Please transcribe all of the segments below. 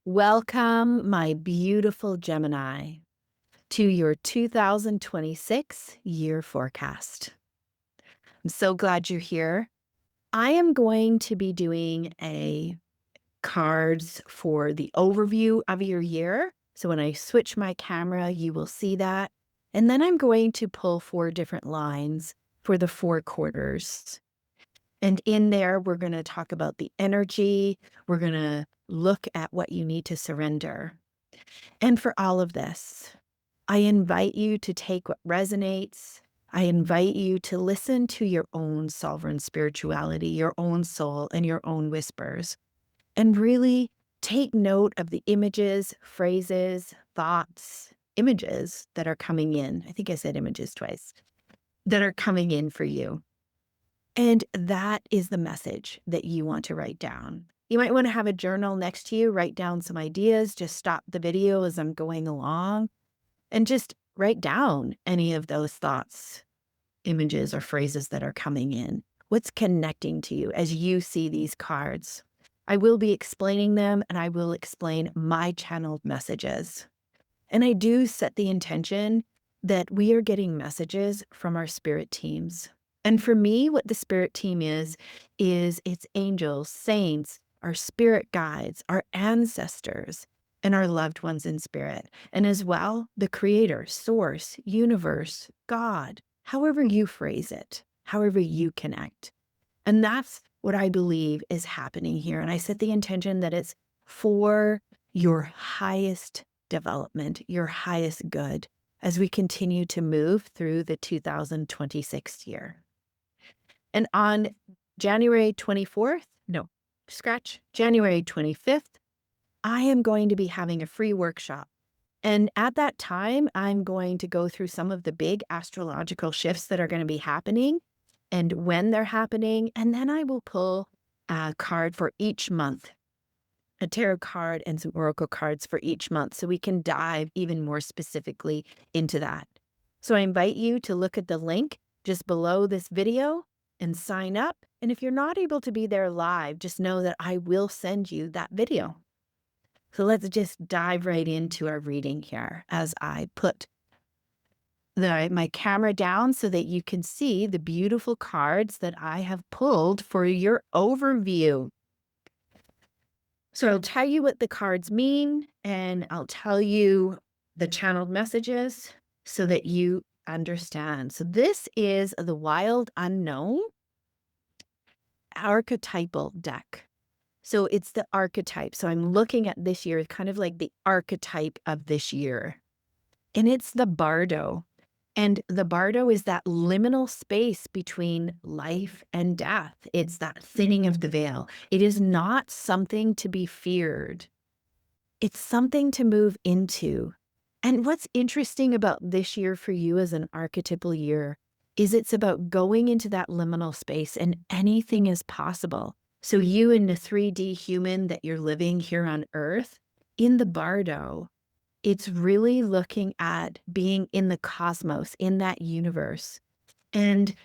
Welcome, my beautiful Gemini, to your 2026 year forecast. I'm so glad you're here. I am going to be doing a cards for the overview of your year. So when I switch my camera, you will see that. And then I'm going to pull 4 different lines for the 4 quarters. And in there, we're going to talk about the energy. We're going to look at what you need to surrender. And for all of this, I invite you to take what resonates. I invite you to listen to your own sovereign spirituality, your own soul, and your own whispers, and really take note of the images, phrases, thoughts, images that are coming in. I think I said images twice, that are coming in for you. And that is the message that you want to write down. You might want to have a journal next to you, write down some ideas, just stop the video as I'm going along and just write down any of those thoughts, images, or phrases that are coming in. What's connecting to you as you see these cards? I will be explaining them and I will explain my channeled messages. And I do set the intention that we are getting messages from our spirit teams. And for me, what the spirit team is it's angels, saints, our spirit guides, our ancestors, and our loved ones in spirit. And as well, the creator, source, universe, God, however you phrase it, however you connect. And that's what I believe is happening here. And I set the intention that it's for your highest development, your highest good, as we continue to move through the 2026 year. And on January 25th, I am going to be having a free workshop. And at that time, I'm going to go through some of the big astrological shifts that are going to be happening and when they're happening. And then I will pull a card for each month, a tarot card and some oracle cards for each month, so we can dive even more specifically into that. So I invite you to look at the link just below this video and sign up. And if you're not able to be there live, just know that I will send you that video. So let's just dive right into our reading here as I put my camera down so that you can see the beautiful cards that I have pulled for your overview. So I'll tell you what the cards mean, and I'll tell you the channeled messages so that you understand. So this is the Wild Unknown archetypal deck. So it's the archetype. So I'm looking at this year, kind of like the archetype of this year. And it's the Bardo. And the Bardo is that liminal space between life and death. It's that thinning of the veil. It is not something to be feared. It's something to move into. And what's interesting about this year for you as an archetypal year is it's about going into that liminal space and anything is possible. So you in the 3D human that you're living here on Earth, in the Bardo, it's really looking at being in the cosmos, in that universe. And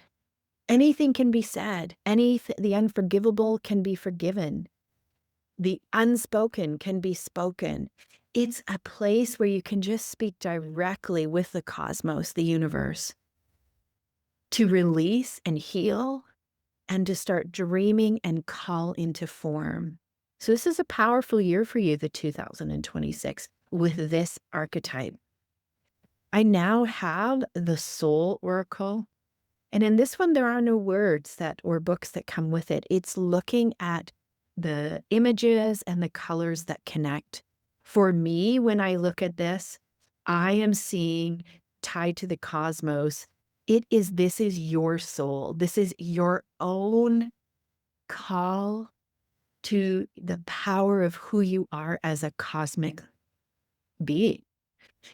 anything can be said. The unforgivable can be forgiven. The unspoken can be spoken. It's a place where you can just speak directly with the cosmos, the universe, to release and heal and to start dreaming and call into form. So this is a powerful year for you, the 2026, with this archetype. I now have the Soul Oracle. And in this one, there are no words or books that come with it. It's looking at the images and the colors that connect. For me, when I look at this, I am seeing tied to the cosmos. This is your soul. This is your own call to the power of who you are as a cosmic being.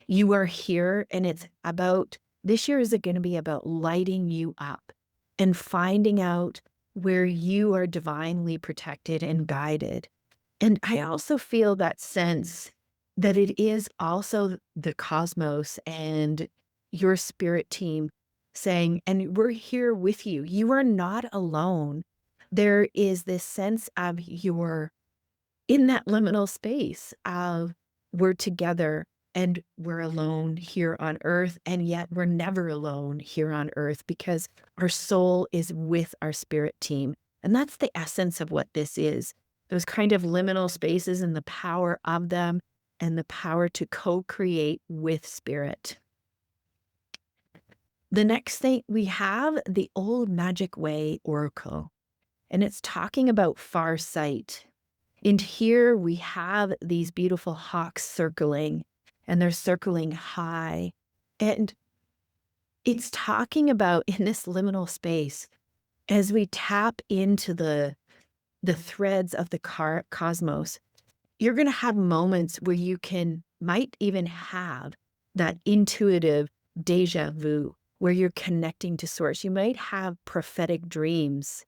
You are here, and this year is going to be about lighting you up and finding out where you are divinely protected and guided. And I also feel that sense that it is also the cosmos and your spirit team saying, and we're here with you. You are not alone. There is this sense of your in that liminal space of we're together and we're alone here on earth, and yet we're never alone here on earth because our soul is with our spirit team. And that's the essence of what this is. Those kind of liminal spaces and the power of them and the power to co-create with spirit. The next thing we have the Old Magic Way Oracle, and it's talking about far sight. And here we have these beautiful hawks circling, and they're circling high. And it's talking about in this liminal space, as we tap into the threads of the cosmos, you're going to have moments where you might even have that intuitive deja vu where you're connecting to source. You might have prophetic dreams.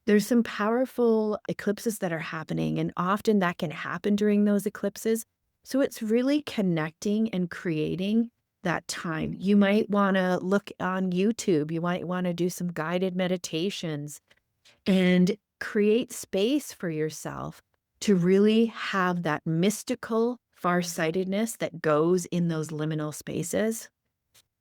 There's some powerful eclipses that are happening, and often that can happen during those eclipses. So it's really connecting and creating that time. You might want to look on YouTube. You might want to do some guided meditations and create space for yourself to really have that mystical farsightedness that goes in those liminal spaces.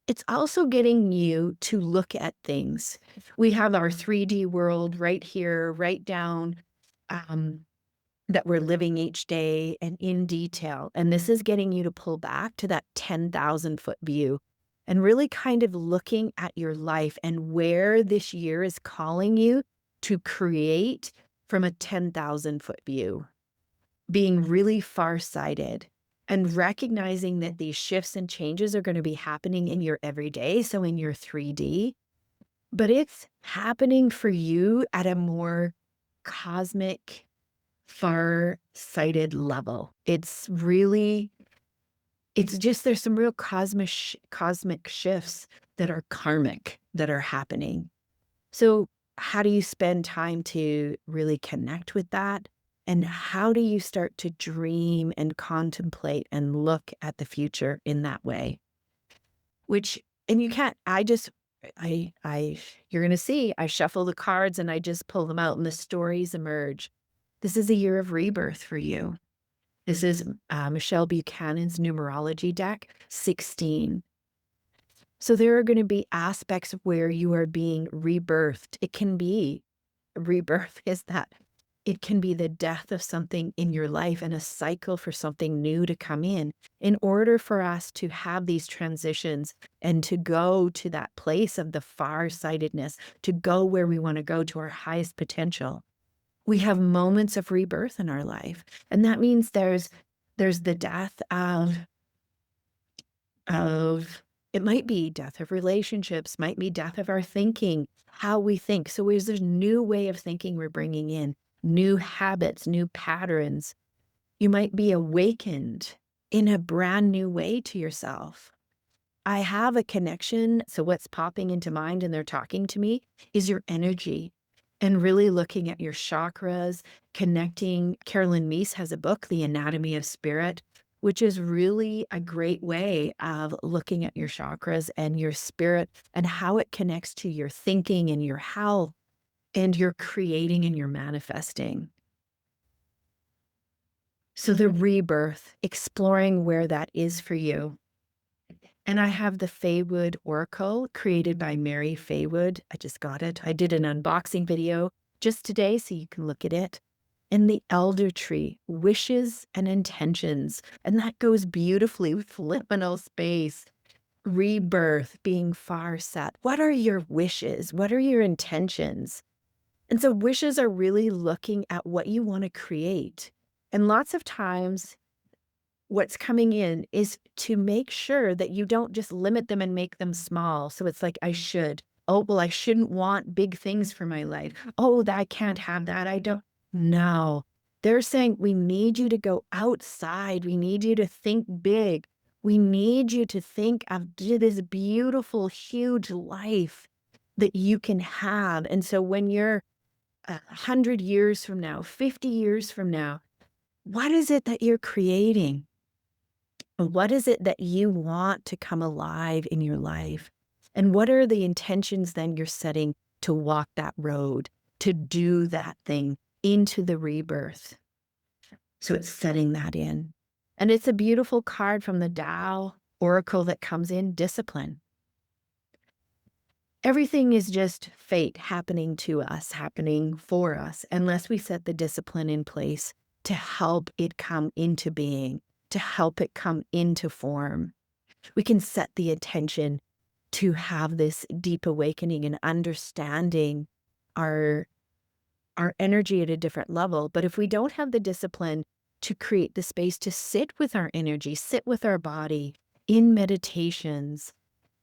It's also getting you to look at things. We have our 3D world right here, right down, that we're living each day and in detail. And this is getting you to pull back to that 10,000-foot view and really kind of looking at your life and where this year is calling you to create from a 10,000-foot view, being really far-sighted and recognizing that these shifts and changes are going to be happening in your everyday, so in your 3D, but it's happening for you at a more cosmic, far-sighted level. It's just there's some real cosmic shifts that are karmic that are happening. So how do you spend time to really connect with that? And how do you start to dream and contemplate and look at the future in that way? And you can't, you're going to see, I shuffle the cards and I just pull them out and the stories emerge. This is a year of rebirth for you. This is Michelle Buchanan's numerology deck, 16. So there are going to be aspects where you are being rebirthed. It can be rebirth is that it can be the death of something in your life and a cycle for something new to come in order for us to have these transitions and to go to that place of the far-sightedness, to go where we want to go to our highest potential. We have moments of rebirth in our life. And that means there's the death of it might be death of relationships, might be death of our thinking, how we think. So there's this new way of thinking we're bringing in, new habits, new patterns. You might be awakened in a brand new way to yourself. I have a connection. So what's popping into mind and they're talking to me is your energy and really looking at your chakras, connecting. Carolyn Meese has a book, The Anatomy of Spirit, which is really a great way of looking at your chakras and your spirit and how it connects to your thinking and your health and your creating and your manifesting. So the rebirth, exploring where that is for you. And I have the Feywood Oracle created by Mary Feywood. I just got it. I did an unboxing video just today, so you can look at it. And the Elder Tree, wishes and intentions. And that goes beautifully with liminal space. Rebirth, being far set. What are your wishes? What are your intentions? And so wishes are really looking at what you want to create. And lots of times, what's coming in is to make sure that you don't just limit them and make them small. So it's like, I should. Oh, well, I shouldn't want big things for my life. Oh, I can't have that. I don't. No. They're saying, we need you to go outside. We need you to think big. We need you to think of this beautiful, huge life that you can have. And so when you're 100 years from now, 50 years from now, what is it that you're creating? What is it that you want to come alive in your life? And what are the intentions then you're setting to walk that road, to do that thing into the rebirth? So it's setting that in. And it's a beautiful card from the Tao Oracle that comes in discipline. Everything is just fate happening to us, happening for us, unless we set the discipline in place to help it come into being, to help it come into form. We can set the intention to have this deep awakening and understanding our our energy at a different level. But if we don't have the discipline to create the space to sit with our energy, sit with our body in meditations,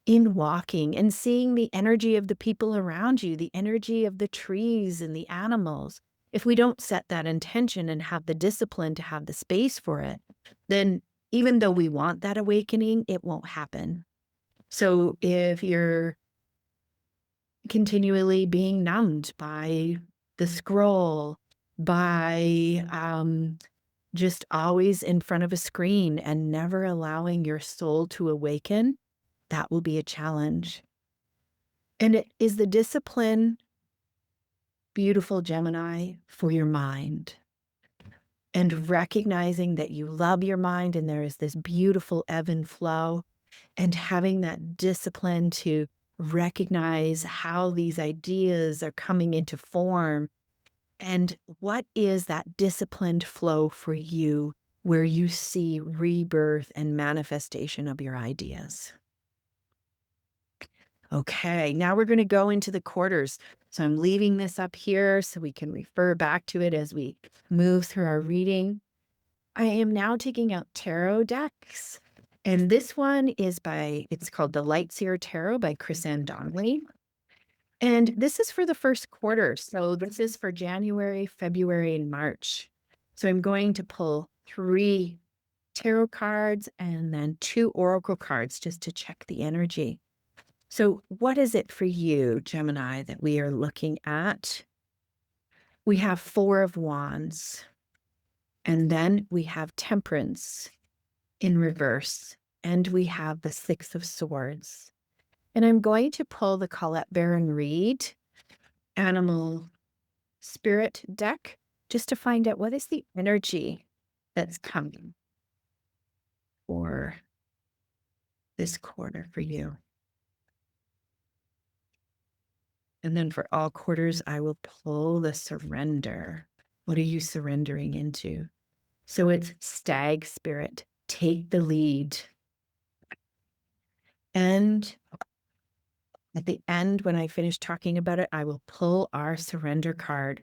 in walking and seeing the energy of the people around you, the energy of the trees and the animals, if we don't set that intention and have the discipline to have the space for it, then even though we want that awakening, it won't happen. So if you're continually being numbed by the scroll, by just always in front of a screen and never allowing your soul to awaken, that will be a challenge. And it is the discipline, beautiful Gemini, for your mind. And recognizing that you love your mind and there is this beautiful ebb and flow, and having that discipline to recognize how these ideas are coming into form. And what is that disciplined flow for you where you see rebirth and manifestation of your ideas? Okay, now we're going to go into the quarters. So I'm leaving this up here so we can refer back to it as we move through our reading. I am now taking out tarot decks. And this one is it's called the Lightseer Tarot by Chris-Anne Donnelly. And this is for the first quarter. So this is for January, February, and March. So I'm going to pull 3 tarot cards and then 2 oracle cards just to check the energy. So what is it for you, Gemini, that we are looking at? We have 4 of Wands, and then we have Temperance in reverse, and we have the 6 of Swords. And I'm going to pull the Colette Baron Reid Animal Spirit deck just to find out what is the energy that's coming for this quarter for you. And then for all quarters, I will pull the surrender. What are you surrendering into? So it's Stag Spirit, take the lead. And at the end, when I finish talking about it, I will pull our surrender card.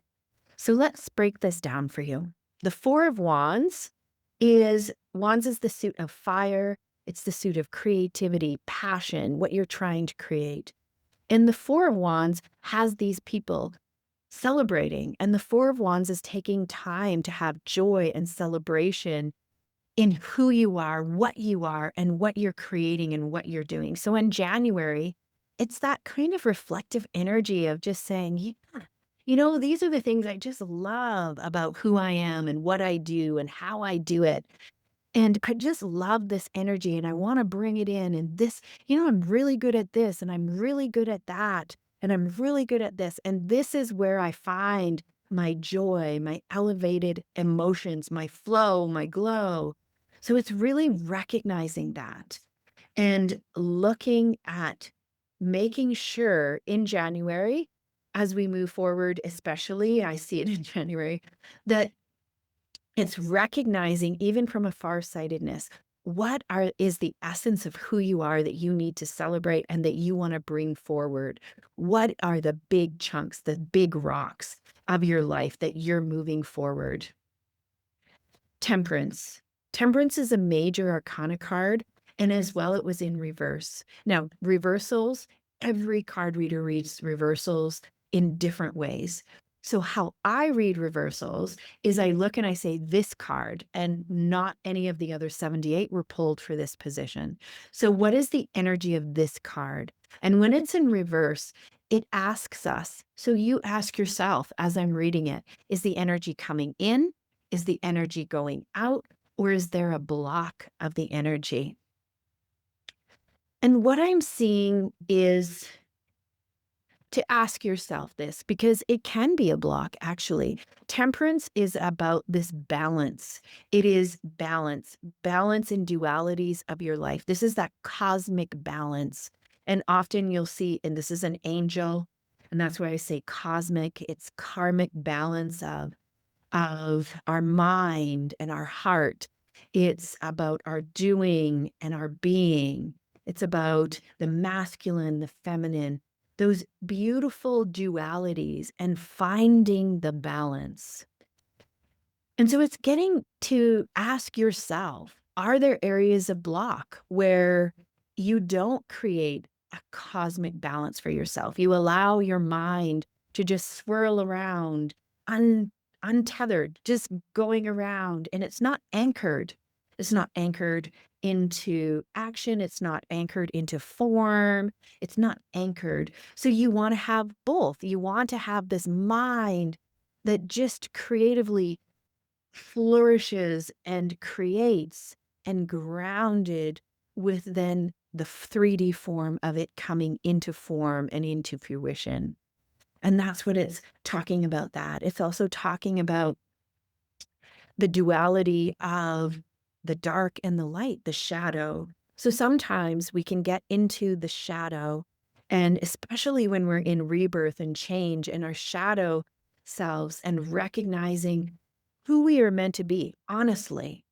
So let's break this down for you. The 4 of Wands is the suit of fire. It's the suit of creativity, passion, what you're trying to create. And the 4 of Wands has these people celebrating. And the 4 of Wands is taking time to have joy and celebration in who you are, and what you're creating and what you're doing. So in January, it's that kind of reflective energy of just saying, yeah, these are the things I just love about who I am and what I do and how I do it. And I just love this energy and I want to bring it in. And this, I'm really good at this and I'm really good at that. And I'm really good at this. And this is where I find my joy, my elevated emotions, my flow, my glow. So it's really recognizing that and looking at making sure in January, as we move forward, especially, I see it in January, that it's recognizing, even from a farsightedness, is the essence of who you are that you need to celebrate and that you want to bring forward? What are the big chunks, the big rocks of your life that you're moving forward? Temperance. Temperance is a major arcana card, and as well, it was in reverse. Now, reversals, every card reader reads reversals in different ways. So how I read reversals is I look and I say this card, and not any of the other 78 were pulled for this position. So what is the energy of this card? And when it's in reverse, it asks us, so you ask yourself as I'm reading it, is the energy coming in? Is the energy going out? Or is there a block of the energy? And what I'm seeing is to ask yourself this, because it can be a block, actually. Temperance is about this balance. It is balance, balance in dualities of your life. This is that cosmic balance. And often you'll see, and this is an angel, and that's why I say cosmic, it's karmic balance of our mind and our heart. It's about our doing and our being. It's about the masculine, the feminine, those beautiful dualities and finding the balance. And so it's getting to ask yourself, are there areas of block where you don't create a cosmic balance for yourself? You allow your mind to just swirl around, untethered, just going around, and it's not anchored. It's not anchored into action. It's not anchored into form. It's not anchored. So you want to have both. You want to have this mind that just creatively flourishes and creates and grounded with then the 3D form of it coming into form and into fruition. And that's what it's talking about that. It's also talking about the duality of the dark and the light, the shadow. So sometimes we can get into the shadow, and especially when we're in rebirth and change in our shadow selves and recognizing who we are meant to be, honestly.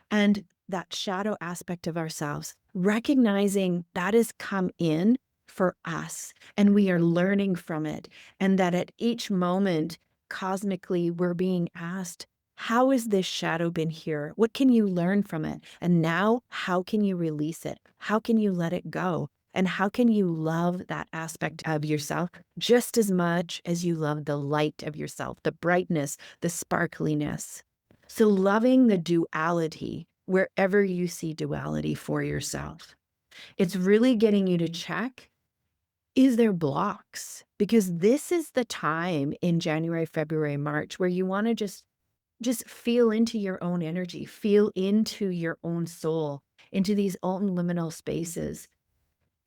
And that shadow aspect of ourselves, recognizing that has come in for us and we are learning from it. And that at each moment, cosmically, we're being asked, how has this shadow been here? What can you learn from it? And now, how can you release it? How can you let it go? And how can you love that aspect of yourself just as much as you love the light of yourself, the brightness, the sparkliness? So loving the duality wherever you see duality for yourself. It's really getting you to check, is there blocks? Because this is the time in January, February, March where you want to just feel into your own energy, feel into your own soul, into these own liminal spaces,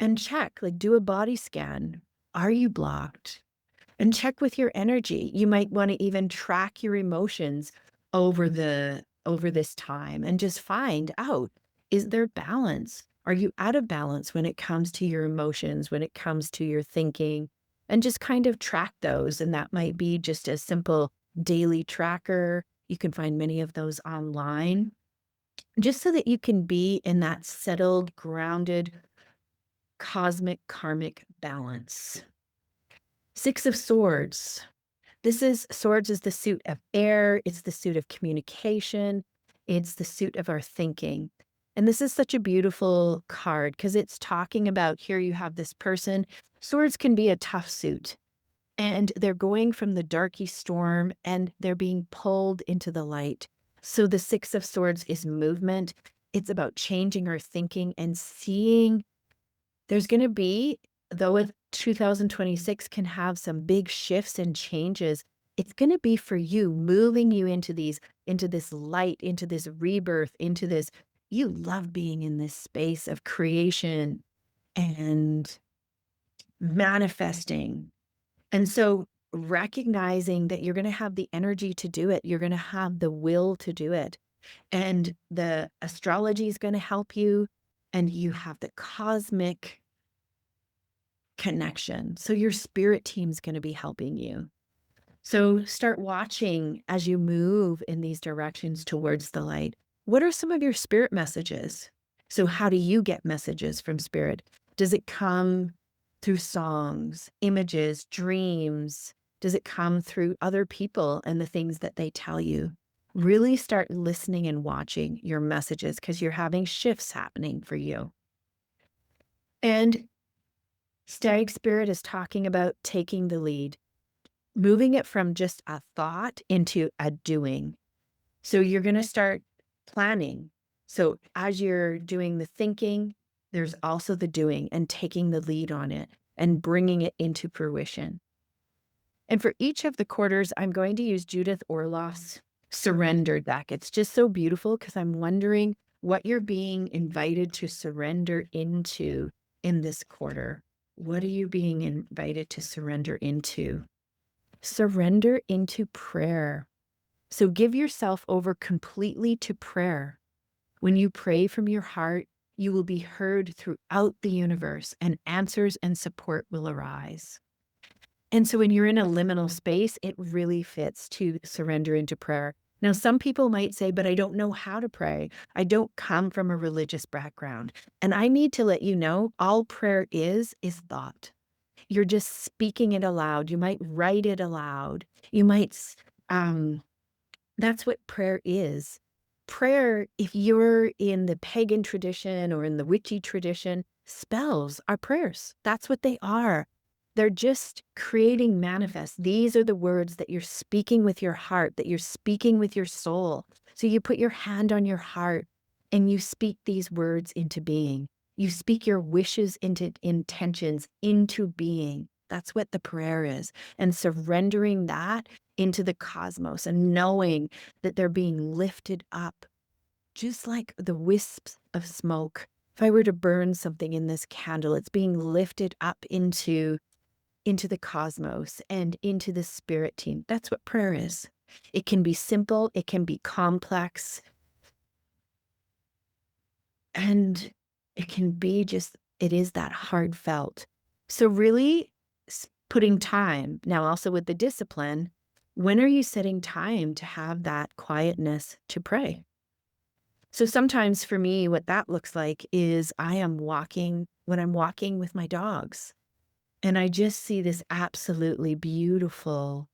and check, like do a body scan. Are you blocked? And check with your energy. You might want to even track your emotions over this time and just find out, is there balance? Are you out of balance when it comes to your emotions, when it comes to your thinking? And just kind of track those. And that might be just a simple daily tracker. You can find many of those online, just so that you can be in that settled, grounded, cosmic, karmic balance. Six of Swords. Swords is the suit of air. It's the suit of communication. It's the suit of our thinking. And this is such a beautiful card because it's talking about, here you have this person. Swords can be a tough suit, and they're going from the darky storm and they're being pulled into the light. So the Six of Swords is movement. It's about changing our thinking and seeing there's going to be, though with 2026 can have some big shifts and changes, it's going to be for you, moving you into this light, into this rebirth, into this. You love being in this space of creation and manifesting. And so recognizing that you're going to have the energy to do it, you're going to have the will to do it. And the astrology is going to help you, and you have the cosmic connection. So your spirit team's going to be helping you. So start watching as you move in these directions towards the light. What are some of your spirit messages? So how do you get messages from spirit? Does it come through songs, images, dreams? Does it come through other people and the things that they tell you? Really start listening and watching your messages, because you're having shifts happening for you. And Stag Spirit is talking about taking the lead, moving it from just a thought into a doing. So you're going to start planning. So as you're doing the thinking, there's also the doing and taking the lead on it and bringing it into fruition. And for each of the quarters, I'm going to use Judith Orloff's Surrender deck. It's just so beautiful because I'm wondering what you're being invited to surrender into in this quarter. What are you being invited to surrender into? Surrender into prayer. So give yourself over completely to prayer. When you pray from your heart, you will be heard throughout the universe, and answers and support will arise. And so when you're in a liminal space, it really fits to surrender into prayer. Now, some people might say, but I don't know how to pray. I don't come from a religious background. And I need to let you know, all prayer is thought. You're just speaking it aloud. You might write it aloud. You might, that's what prayer is. Prayer, if you're in the pagan tradition or in the witchy tradition, spells are prayers. That's what they are. They're just creating manifest. These are the words that you're speaking with your heart, that you're speaking with your soul. So you put your hand on your heart and you speak these words into being. You speak your wishes into intentions into being. That's what the prayer is. And surrendering that into the cosmos and knowing that they're being lifted up, just like the wisps of smoke. If I were to burn something in this candle, it's being lifted up into the cosmos and into the spirit team. That's what prayer is. It can be simple, it can be complex, and it can be just, it is that heartfelt. So really putting time, now also with the discipline, when are you setting time to have that quietness to pray? So sometimes for me, what that looks like is I am walking, when I'm walking with my dogs, and I just see this absolutely beautiful,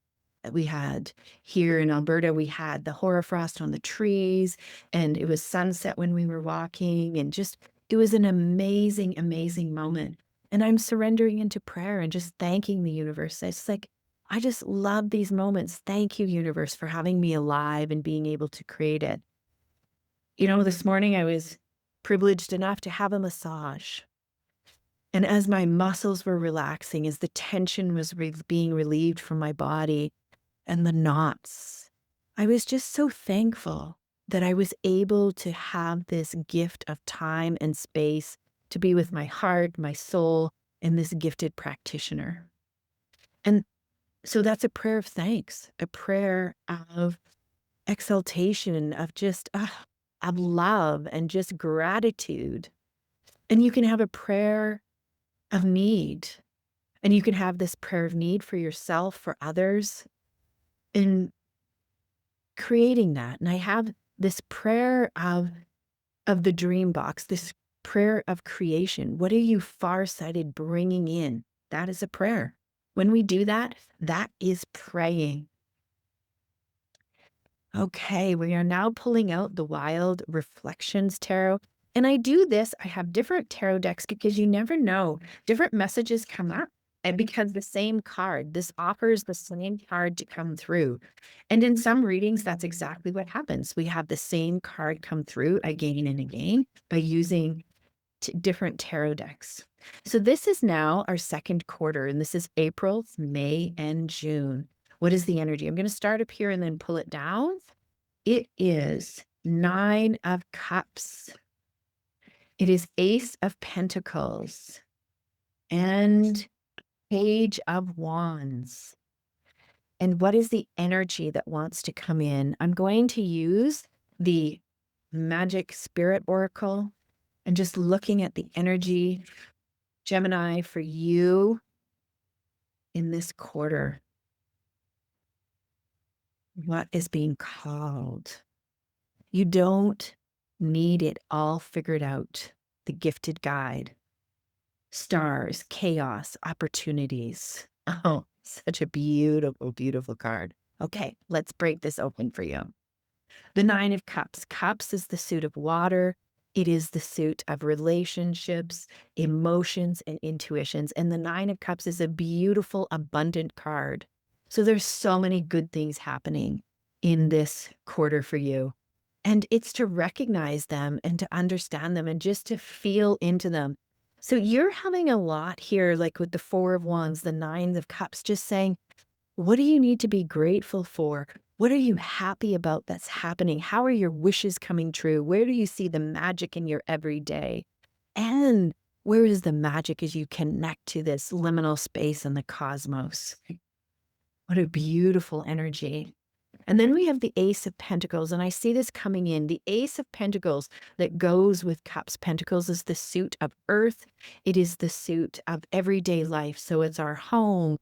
we had here in Alberta, we had the hoarfrost on the trees, and it was sunset when we were walking, and just, it was an amazing, amazing moment. And I'm surrendering into prayer and just thanking the universe. It's like, I just love these moments. Thank you, universe, for having me alive and being able to create it. You know, this morning I was privileged enough to have a massage. And as my muscles were relaxing, as the tension was being relieved from my body and the knots, I was just so thankful that I was able to have this gift of time and space to be with my heart, my soul, and this gifted practitioner. And so that's a prayer of thanks, a prayer of exaltation, of just of love and just gratitude. And you can have a prayer of need, and you can have this prayer of need for yourself, for others, in creating that. And I have this prayer of the dream box, this prayer of creation. What are you farsighted bringing in? That is a prayer. When we do that, that is praying. Okay, we are now pulling out the Wild Reflections Tarot. And I do this, I have different tarot decks because you never know, different messages come up. And because the same card, this offers the same card to come through. And in some readings, that's exactly what happens. We have the same card come through again and again by using different tarot decks. So this is now our second quarter, and this is April, May, and June. What is the energy? I'm going to start up here and then pull it down. It is 9 of Cups. It is Ace of Pentacles and Page of Wands. And what is the energy that wants to come in? I'm going to use the Magic Spirit Oracle and just looking at the energy, Gemini, for you in this quarter. What is being called? You don't need it all figured out. The gifted guide. Stars, chaos, opportunities. Oh, such a beautiful, beautiful card. Okay, let's break this open for you. The 9 of Cups. Cups is the suit of water. It is the suit of relationships, emotions, and intuitions. And the 9 of Cups is a beautiful, abundant card. So there's so many good things happening in this quarter for you. And it's to recognize them and to understand them and just to feel into them. So you're having a lot here, like with the 4 of Wands, the 9 of Cups, just saying, what do you need to be grateful for? What are you happy about that's happening? How are your wishes coming true? Where do you see the magic in your everyday? And Where is the magic as you connect to this liminal space and the cosmos? What a beautiful energy. And then we have the Ace of Pentacles, and I see this coming in. The Ace of Pentacles that goes with Cups. Pentacles is the suit of earth. It is the suit of everyday life. So it's our home,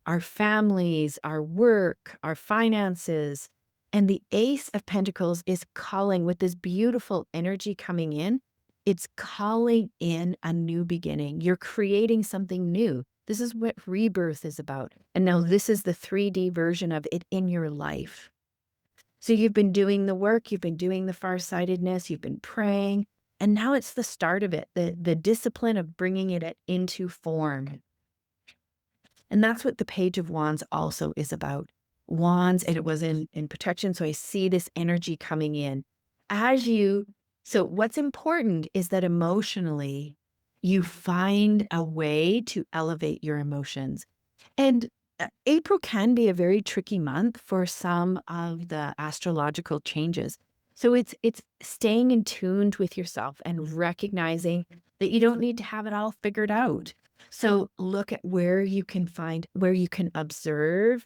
our families, our work, our finances. And the Ace of Pentacles is calling with this beautiful energy coming in. It's calling in a new beginning. You're creating something new. This is what rebirth is about. And now this is the 3D version of it in your life. So you've been doing the work, you've been doing the farsightedness, you've been praying, and now it's the start of it, the discipline of bringing it into form. And that's what the Page of Wands also is about. Wands, and it was in protection, so I see this energy coming in. So what's important is that emotionally, you find a way to elevate your emotions. And April can be a very tricky month for some of the astrological changes. So it's staying in tuned with yourself and recognizing that you don't need to have it all figured out. So look at where you can observe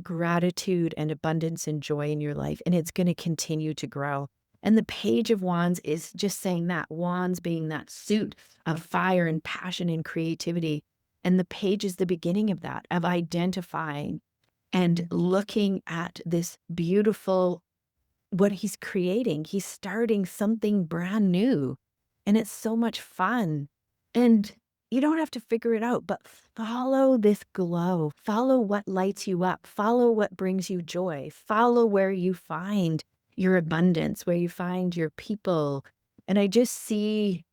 gratitude and abundance and joy in your life, and it's going to continue to grow. And the Page of Wands is just saying that, wands being that suit of fire and passion and creativity. And the page is the beginning of that, of identifying and looking at this beautiful, what he's creating. He's starting something brand new, and it's so much fun. And you don't have to figure it out, but follow this glow, follow what lights you up, follow what brings you joy, follow where you find your abundance, where you find your people. And I just see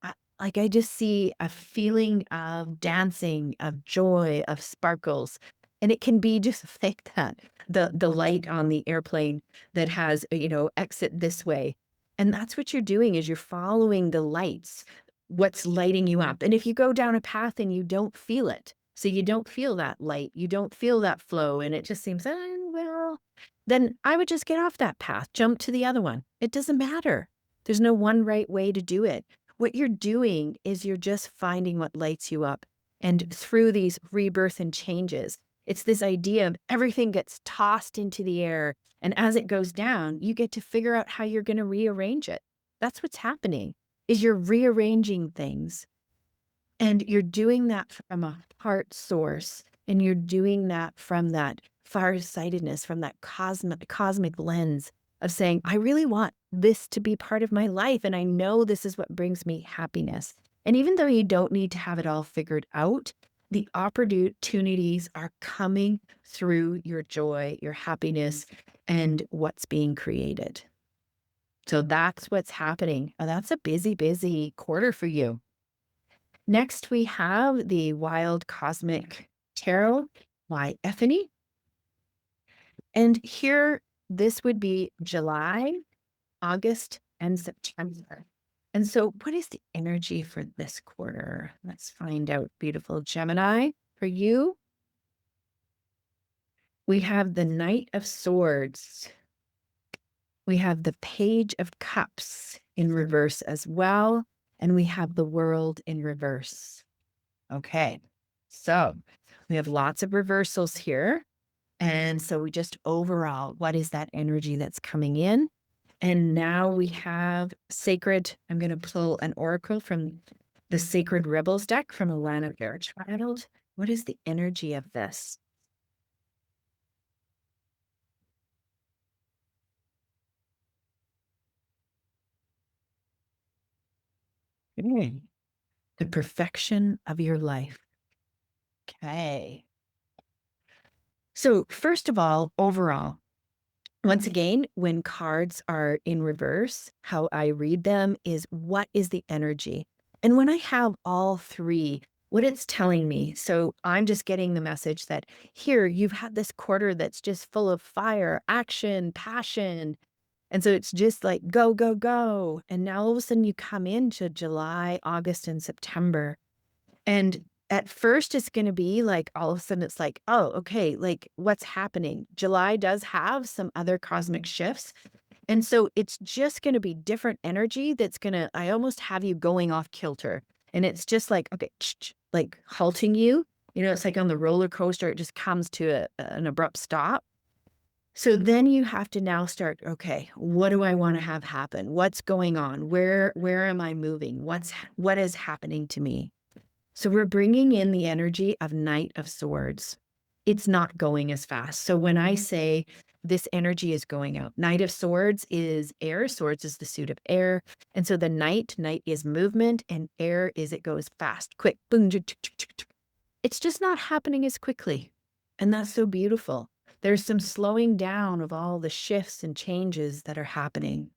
a feeling of dancing, of joy, of sparkles. And it can be just like that, the light on the airplane that has, exit this way. And that's what you're doing, is you're following the lights, what's lighting you up. And if you go down a path and you don't feel it, so you don't feel that light, you don't feel that flow, and it just seems, well, then I would just get off that path, jump to the other one. It doesn't matter. There's no one right way to do it. What you're doing is you're just finding what lights you up. And through these rebirth and changes, it's this idea of everything gets tossed into the air. And as it goes down, you get to figure out how you're going to rearrange it. That's what's happening, is you're rearranging things. And you're doing that from a heart source. And you're doing that from that farsightedness, from that cosmic lens of saying, I really want this to be part of my life. And I know this is what brings me happiness. And even though you don't need to have it all figured out, the opportunities are coming through your joy, your happiness, and what's being created. So that's what's happening. That's a busy, busy quarter for you. Next, we have the Wild Cosmic Tarot by Ethany. And here, this would be July, August, and September. And so what is the energy for this quarter? Let's find out, beautiful Gemini. For you, we have the Knight of Swords. We have the Page of Cups in reverse as well. And we have the World in reverse. Okay, so we have lots of reversals here. And so we just overall, what is that energy that's coming in? And now we have Sacred. I'm going to pull an oracle from the Sacred Rebels deck from Alana Fairchild. What is the energy of this? Okay. The perfection of your life. Okay. So first of all, overall, once again, when cards are in reverse, how I read them is, what is the energy? And when I have all three, what it's telling me, so I'm just getting the message that here you've had this quarter that's just full of fire, action, passion. And so it's just like go, go, go. And now all of a sudden you come into July, August, and September. And at first it's going to be like, all of a sudden it's like, oh, okay, like what's happening? July does have some other cosmic shifts. And so it's just going to be different energy that's going to, I almost have you going off kilter. And it's just like, okay, like halting you. It's like on the roller coaster, it just comes to an abrupt stop. So then you have to now start, okay, what do I want to have happen? What's going on? Where am I moving? What is happening to me? So we're bringing in the energy of Knight of Swords. It's not going as fast. So when I say this energy is going out, Knight of Swords is air, swords is the suit of air. And so the Knight is movement, and air is it goes fast, quick, boom, it's just not happening as quickly. And that's so beautiful. There's some slowing down of all the shifts and changes that are happening.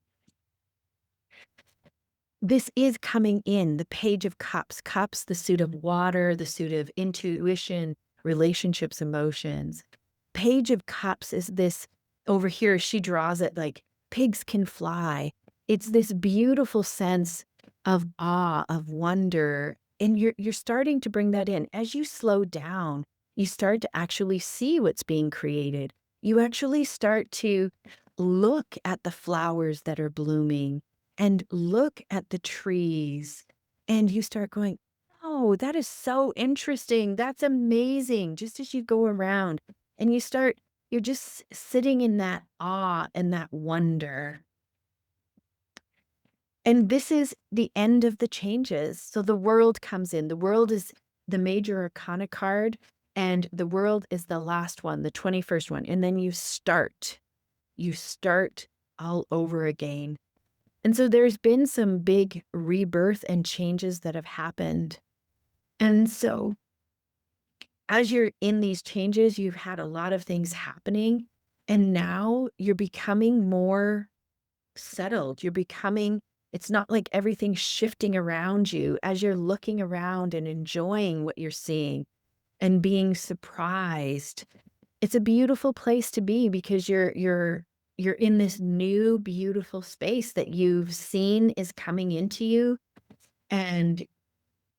This is coming in the Page of Cups. Cups, the suit of water, the suit of intuition, relationships, emotions. Page of Cups is this, over here, she draws it like pigs can fly. It's this beautiful sense of awe, of wonder. And you're starting to bring that in. As you slow down, you start to actually see what's being created. You actually start to look at the flowers that are blooming and look at the trees, and you start going, oh, that is so interesting. That's amazing. Just as you go around and you're just sitting in that awe and that wonder. And this is the end of the changes. So the World comes in. The World is the major arcana card, and the World is the last one, the 21st one. And then you start all over again. And so there's been some big rebirth and changes that have happened. And so as you're in these changes, you've had a lot of things happening, and now you're becoming more settled. It's not like everything's shifting around you as you're looking around and enjoying what you're seeing and being surprised. It's a beautiful place to be because you're in this new beautiful space that you've seen is coming into you, and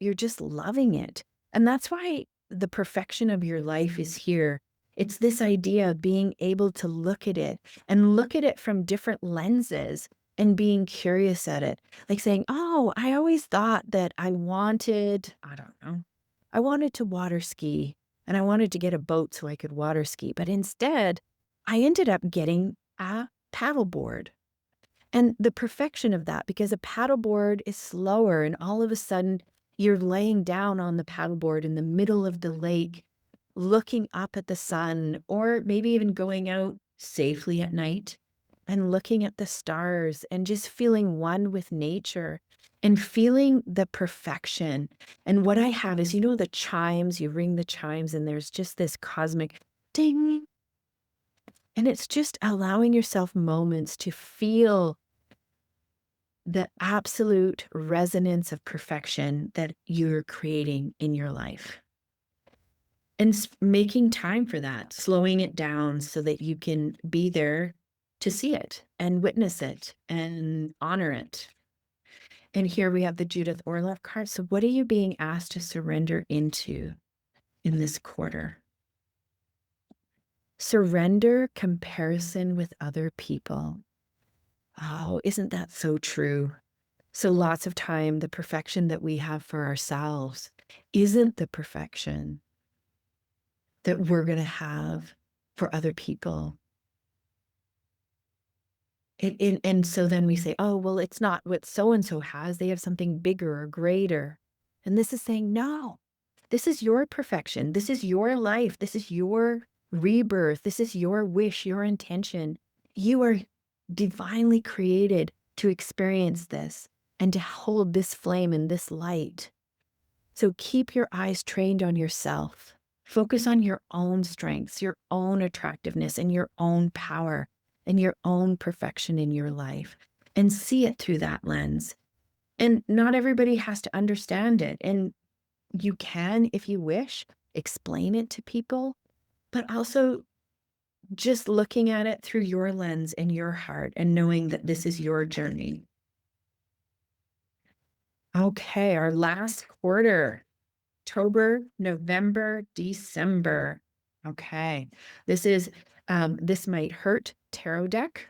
you're just loving it. And that's why the perfection of your life is here. It's this idea of being able to look at it and look at it from different lenses and being curious at it. Like saying, oh, I always thought that I wanted to water ski, and I wanted to get a boat so I could water ski. But instead, I ended up getting a paddleboard. And the perfection of that, because a paddleboard is slower, and all of a sudden you're laying down on the paddleboard in the middle of the lake, looking up at the sun, or maybe even going out safely at night and looking at the stars and just feeling one with nature and feeling the perfection. And what I have is, the chimes, you ring the chimes, and there's just this cosmic ding. And it's just allowing yourself moments to feel the absolute resonance of perfection that you're creating in your life. And making time for that, slowing it down so that you can be there to see it and witness it and honor it. And here we have the Judith Orloff card. So what are you being asked to surrender into in this quarter? Surrender comparison with other people. Oh, isn't that so true? So lots of time, the perfection that we have for ourselves isn't the perfection that we're going to have for other people. And so then we say, oh, well, it's not what so-and-so has. They have something bigger or greater. And this is saying, no, this is your perfection. This is your life. This is your rebirth. This is your wish, your intention. You are divinely created to experience this and to hold this flame and this light. So keep your eyes trained on yourself. Focus on your own strengths, your own attractiveness, and your own power, and your own perfection in your life, and see it through that lens. And not everybody has to understand it. And you can, if you wish, explain it to people, but also just looking at it through your lens and your heart and knowing that this is your journey. Okay, our last quarter, October, November, December. Okay, this might hurt tarot deck.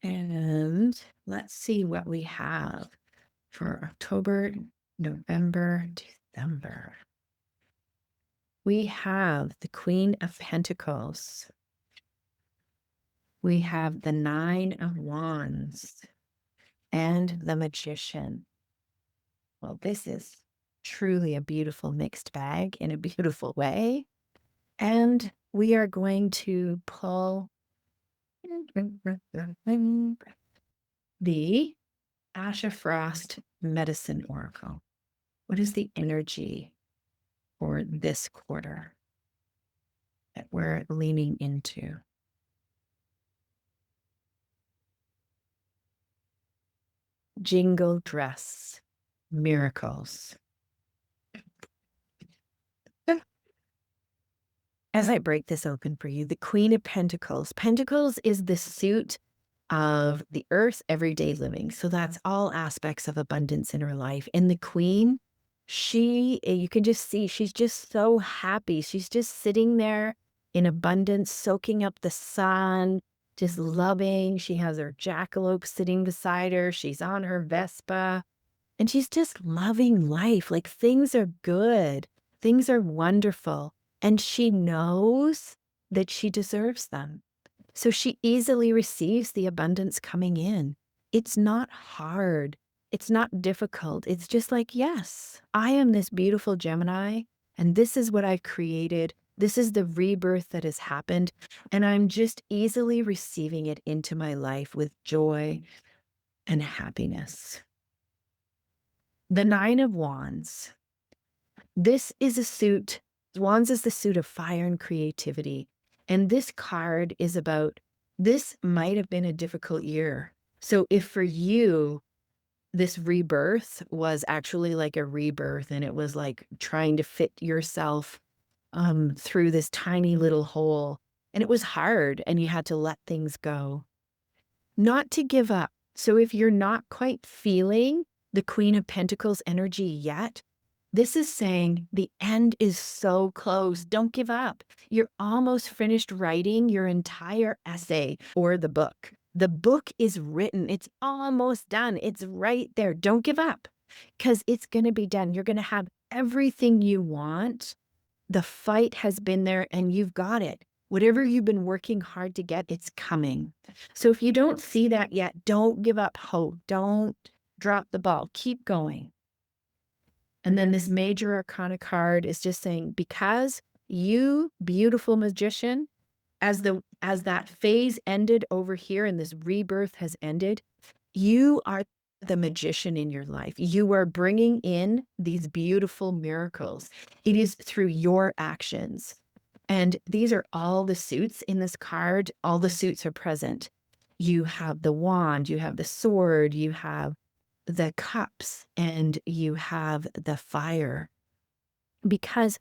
And let's see what we have. for October, November, December. We have the Queen of Pentacles. We have the Nine of Wands and the Magician. Well, this is truly a beautiful mixed bag in a beautiful way. And we are going to pull the Asha Frost Medicine Oracle. What is the energy for this quarter that we're leaning into? Jingle dress, miracles. As I break this open for you, the Queen of Pentacles. Pentacles is the suit of the earth, everyday living. So that's all aspects of abundance in her life. And the Queen, you can just see, she's just so happy. She's just sitting there in abundance, soaking up the sun, just loving. She has her jackalope sitting beside her. She's on her Vespa. And she's just loving life. Like things are good. Things are wonderful. And she knows that she deserves them. So she easily receives the abundance coming in. It's not hard. It's not difficult. It's just like, yes, I am this beautiful Gemini, and this is what I've created. This is the rebirth that has happened. And I'm just easily receiving it into my life with joy and happiness. The Nine of Wands. This is a suit. Wands is the suit of fire and creativity. And this card is about, this might have been a difficult year. So if for you, this rebirth was actually like a rebirth, and it was like trying to fit yourself through this tiny little hole, and it was hard and you had to let things go. Not to give up. So if you're not quite feeling the Queen of Pentacles energy yet, this is saying the end is so close. Don't give up. You're almost finished writing your entire essay or the book. The book is written. It's almost done. It's right there. Don't give up, because it's going to be done. You're going to have everything you want. The fight has been there and you've got it. Whatever you've been working hard to get, it's coming. So if you don't see that yet, don't give up hope. Don't drop the ball. Keep going. And then this major arcana card is just saying, because you, beautiful magician, as that phase ended over here and this rebirth has ended, you are the magician in your life. You are bringing in these beautiful miracles. It is through your actions. And these are all the suits in this card. All the suits are present. You have the wand, you have the sword, you have the cups, and you have the fire, because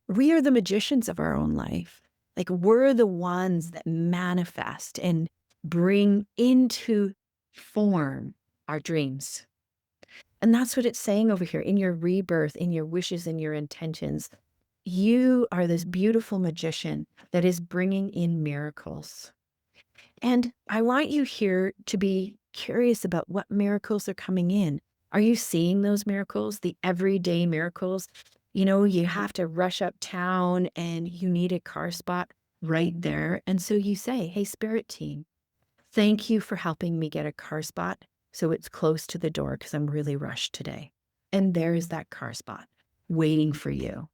we are the magicians of our own life. Like we're the ones that manifest and bring into form our dreams. And that's what it's saying over here in your rebirth, in your wishes and your intentions. You are this beautiful magician that is bringing in miracles. And I want you here to be curious about what miracles are coming in. Are you seeing those miracles, the everyday miracles? You know, you have to rush uptown and you need a car spot right there. And so you say, hey, spirit team, thank you for helping me get a car spot so it's close to the door because I'm really rushed today. And there's that car spot waiting for you.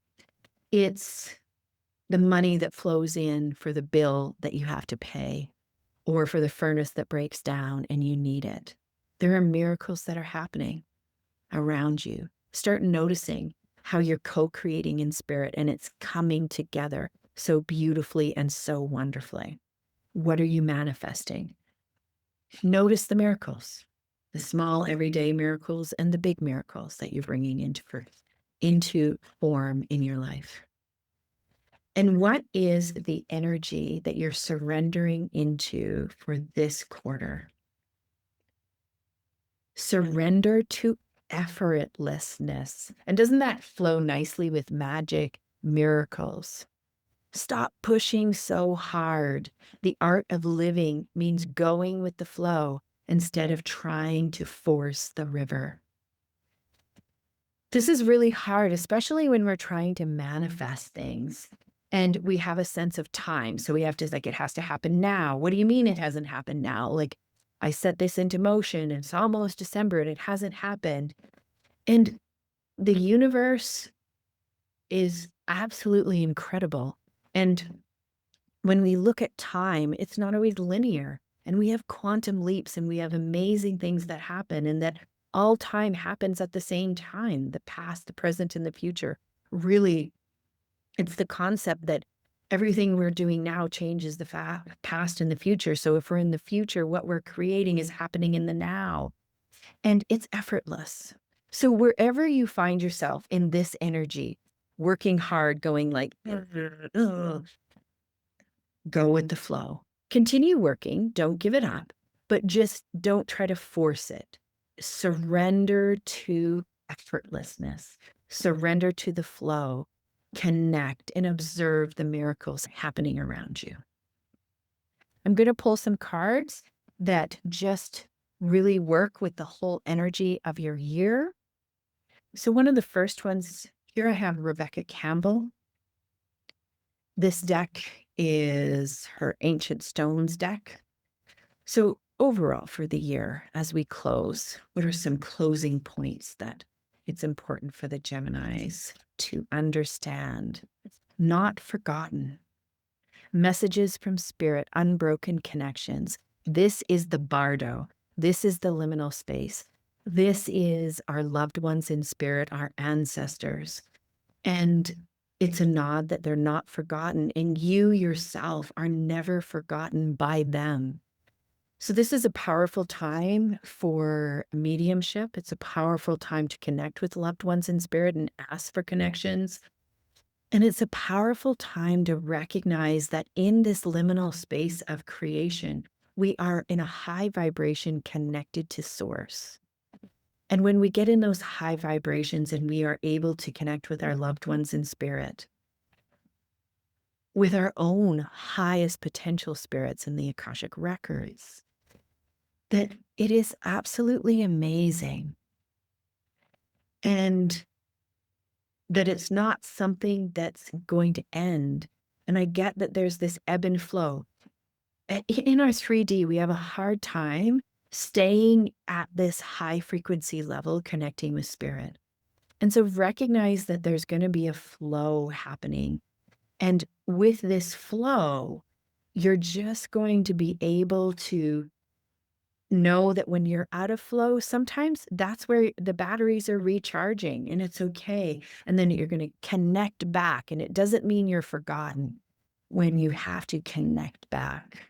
It's the money that flows in for the bill that you have to pay, or for the furnace that breaks down and you need it. There are miracles that are happening around you. Start noticing how you're co-creating in spirit and it's coming together so beautifully and so wonderfully. What are you manifesting? Notice the miracles, the small everyday miracles and the big miracles that you're bringing into form in your life. And what is the energy that you're surrendering into for this quarter? Surrender to effortlessness. And doesn't that flow nicely with magic, miracles? Stop pushing so hard. The art of living means going with the flow instead of trying to force the river. This is really hard, especially when we're trying to manifest things and we have a sense of time. So we have to, like, it has to happen now. What do you mean it hasn't happened now? Like, I set this into motion. It's almost December and it hasn't happened. And the universe is absolutely incredible. And when we look at time, it's not always linear. And we have quantum leaps and we have amazing things that happen, and that all time happens at the same time, the past, the present, and the future. Really, it's the concept that everything we're doing now changes the past and the future. So if we're in the future, what we're creating is happening in the now, and it's effortless. So wherever you find yourself in this energy, working hard, going like, "Ugh," go with the flow. Continue working, don't give it up, but just don't try to force it. Surrender to effortlessness, surrender to the flow, connect and observe the miracles happening around you. I'm going to pull some cards that just really work with the whole energy of your year. So, one of the first ones here, I have Rebecca Campbell. This deck is her Ancient Stones deck. So, overall for the year, as we close, what are some closing points that it's important for the Geminis to understand? Not forgotten. Messages from spirit, unbroken connections. This is the bardo. This is the liminal space. This is our loved ones in spirit, our ancestors. And it's a nod that they're not forgotten, and you yourself are never forgotten by them. So this is a powerful time for mediumship. It's a powerful time to connect with loved ones in spirit and ask for connections. And it's a powerful time to recognize that in this liminal space of creation, we are in a high vibration connected to source. And when we get in those high vibrations and we are able to connect with our loved ones in spirit, with our own highest potential spirits in the Akashic records, that it is absolutely amazing. And that it's not something that's going to end. And I get that there's this ebb and flow. In our 3D, we have a hard time staying at this high frequency level, connecting with spirit. And so recognize that there's going to be a flow happening. And with this flow, you're just going to be able to know that when you're out of flow, sometimes that's where the batteries are recharging, and it's okay. And then you're going to connect back. And it doesn't mean you're forgotten when you have to connect back.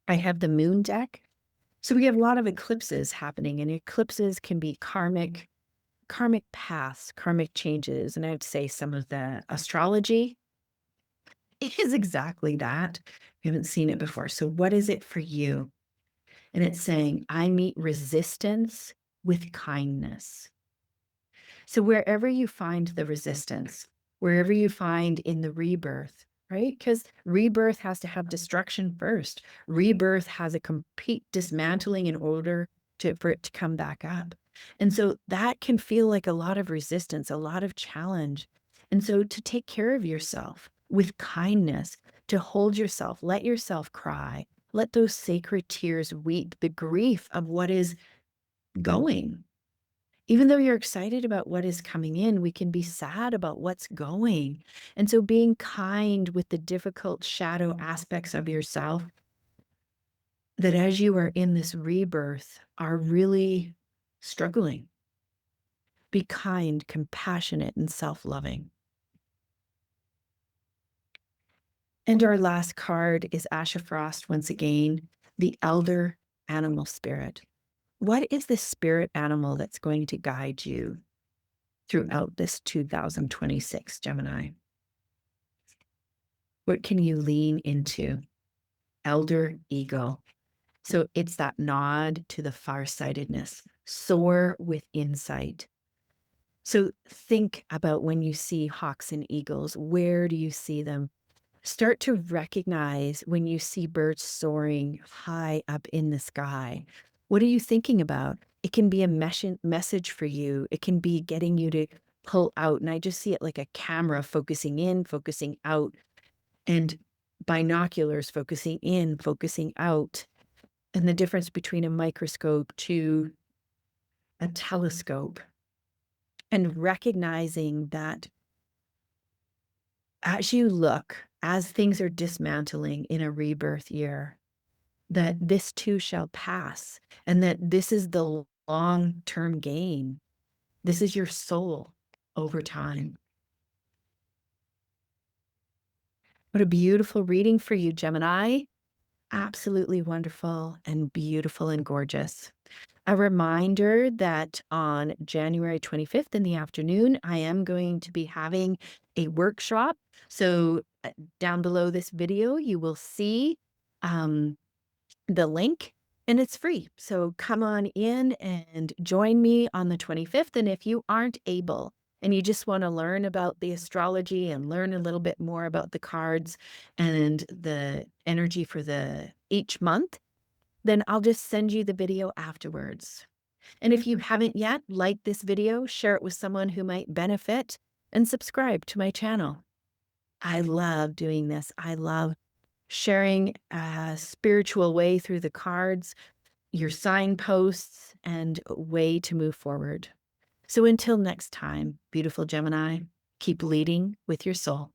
I have the moon deck. So we have a lot of eclipses happening, and eclipses can be karmic paths, karmic changes. And I'd say some of the astrology, it is exactly that. We haven't seen it before. So what is it for you? And it's saying, I meet resistance with kindness. So wherever you find the resistance, wherever you find in the rebirth, right? Because rebirth has to have destruction first. Rebirth has a complete dismantling in order for it to come back up. And so that can feel like a lot of resistance, a lot of challenge. And so to take care of yourself with kindness, to hold yourself, let yourself cry, let those sacred tears weep the grief of what is going. Even though you're excited about what is coming in, we can be sad about what's going. And so being kind with the difficult shadow aspects of yourself that as you are in this rebirth are really struggling. Be kind, compassionate, and self-loving. And our last card is Asha Frost, once again, the elder animal spirit. What is the spirit animal that's going to guide you throughout this 2026, Gemini? What can you lean into? Elder ego. So it's that nod to the farsightedness, soar with insight. So think about when you see hawks and eagles, where do you see them? Start to recognize when you see birds soaring high up in the sky. What are you thinking about? It can be a message for you. It can be getting you to pull out. And I just see it like a camera focusing in, focusing out, and binoculars focusing in, focusing out. And the difference between a microscope to a telescope, and recognizing that as you look, as things are dismantling in a rebirth year, that this too shall pass, and that this is the long-term gain. This is your soul over time. What a beautiful reading for you, Gemini. Absolutely wonderful and beautiful and gorgeous. A reminder that on January 25th in the afternoon, I am going to be having a workshop. So down below this video, you will see the link, and it's free. So come on in and join me on the 25th. And if you aren't able and you just want to learn about the astrology and learn a little bit more about the cards and the energy for each month, then I'll just send you the video afterwards. And if you haven't yet, like this video, share it with someone who might benefit, and subscribe to my channel. I love doing this. I love sharing a spiritual way through the cards, your signposts, and a way to move forward. So until next time, beautiful Gemini, keep leading with your soul.